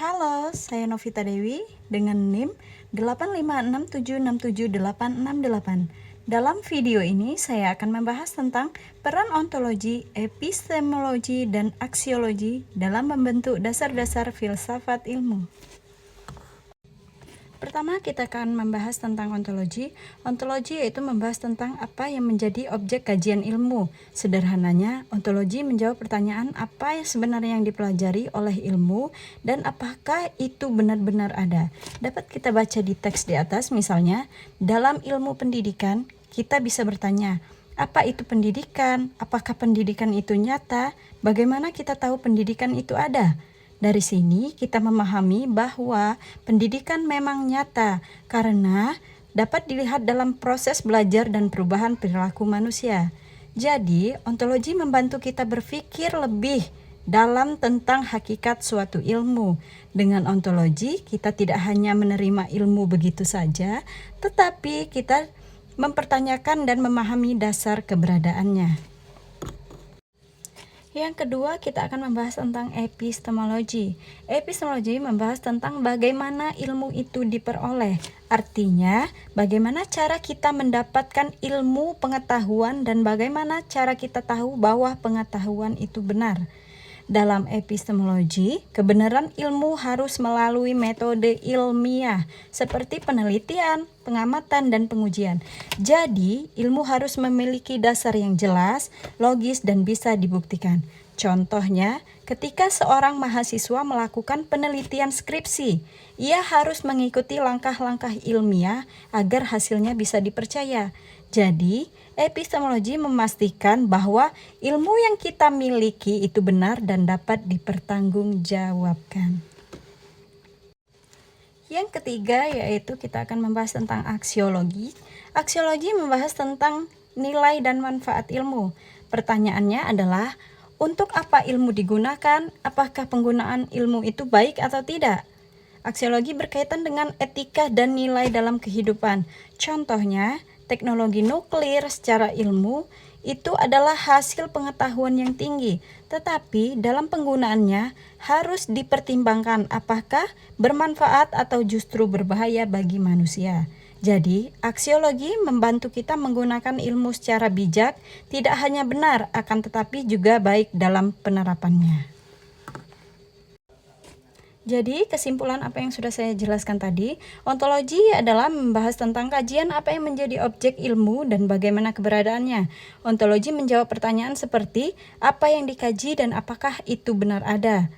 Halo, saya Novita Dewi dengan NIM 856767868. Dalam video ini saya akan membahas tentang peran ontologi, epistemologi, dan aksiologi dalam membentuk dasar-dasar filsafat ilmu. Pertama, kita akan membahas tentang ontologi. Ontologi yaitu membahas tentang apa yang menjadi objek kajian ilmu. Sederhananya, ontologi menjawab pertanyaan apa yang sebenarnya yang dipelajari oleh ilmu dan apakah itu benar-benar ada. Dapat kita baca di teks di atas, misalnya, dalam ilmu pendidikan, kita bisa bertanya, apa itu pendidikan? Apakah pendidikan itu nyata? Bagaimana kita tahu pendidikan itu ada? Dari sini kita memahami bahwa pendidikan memang nyata karena dapat dilihat dalam proses belajar dan perubahan perilaku manusia. Jadi, ontologi membantu kita berpikir lebih dalam tentang hakikat suatu ilmu. Dengan ontologi, kita tidak hanya menerima ilmu begitu saja, tetapi kita mempertanyakan dan memahami dasar keberadaannya. Yang kedua, kita akan membahas tentang epistemologi. Epistemologi membahas tentang bagaimana ilmu itu diperoleh. Artinya, bagaimana cara kita mendapatkan ilmu pengetahuan dan bagaimana cara kita tahu bahwa pengetahuan itu benar. Dalam epistemologi, kebenaran ilmu harus melalui metode ilmiah seperti penelitian, pengamatan, dan pengujian. Jadi, ilmu harus memiliki dasar yang jelas, logis, dan bisa dibuktikan. Contohnya, ketika seorang mahasiswa melakukan penelitian skripsi, ia harus mengikuti langkah-langkah ilmiah agar hasilnya bisa dipercaya. Jadi, epistemologi memastikan bahwa ilmu yang kita miliki itu benar dan dapat dipertanggungjawabkan. Yang ketiga yaitu kita akan membahas tentang aksiologi. Aksiologi membahas tentang nilai dan manfaat ilmu. Pertanyaannya adalah, untuk apa ilmu digunakan? Apakah penggunaan ilmu itu baik atau tidak? Aksiologi berkaitan dengan etika dan nilai dalam kehidupan. Contohnya, teknologi nuklir secara ilmu itu adalah hasil pengetahuan yang tinggi, tetapi dalam penggunaannya harus dipertimbangkan apakah bermanfaat atau justru berbahaya bagi manusia. Jadi, aksiologi membantu kita menggunakan ilmu secara bijak, tidak hanya benar, akan tetapi juga baik dalam penerapannya. Jadi, kesimpulan apa yang sudah saya jelaskan tadi, ontologi adalah membahas tentang kajian apa yang menjadi objek ilmu dan bagaimana keberadaannya. Ontologi menjawab pertanyaan seperti apa yang dikaji dan apakah itu benar ada.